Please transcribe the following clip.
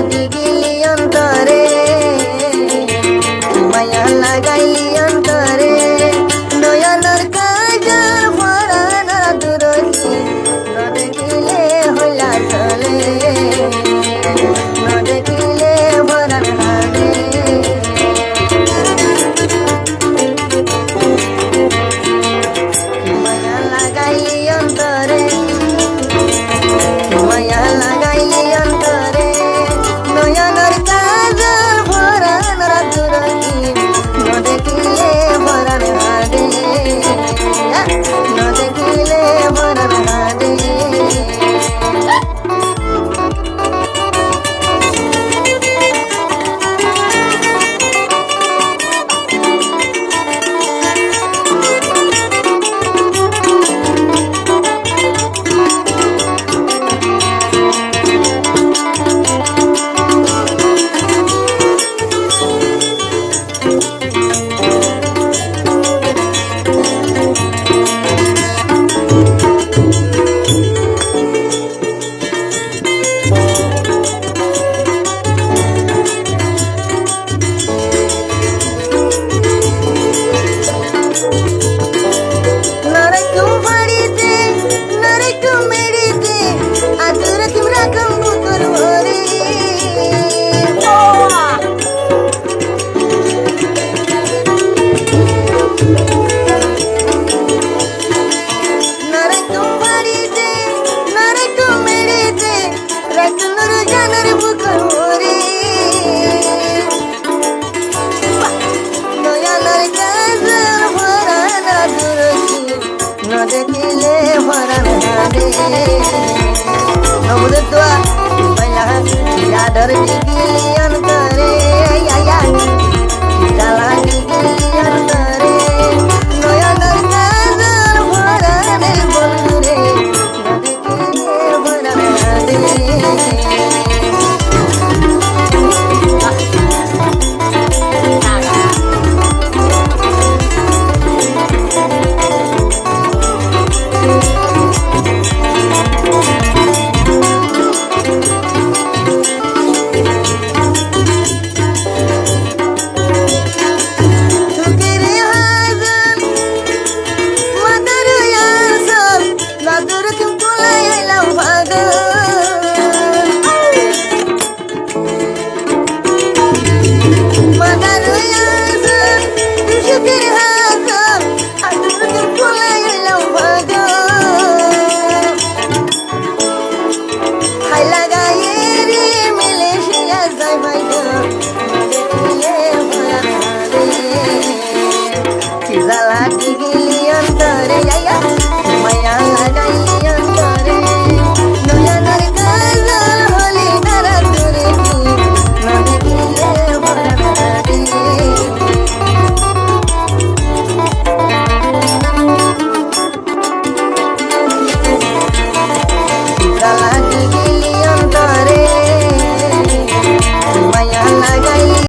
দিগিলি অন্তরে মায়া লাগাই অন্তরে নয়নের কাজল ভরা দুরকি নদেখিলে হইলা চলে নদেখিলে ভরান হারে মায়া লাগাই অন্তরে মায়া লাগাই অন্তরে নয়নের কাজল ভরা দুরকি নদেখিলে ভরান হারে নদেখিলে ভরান হারে দেখিলে ভরান হারে নবুদের দোয়া পয়লা যাদর দিগিলি অন্তরে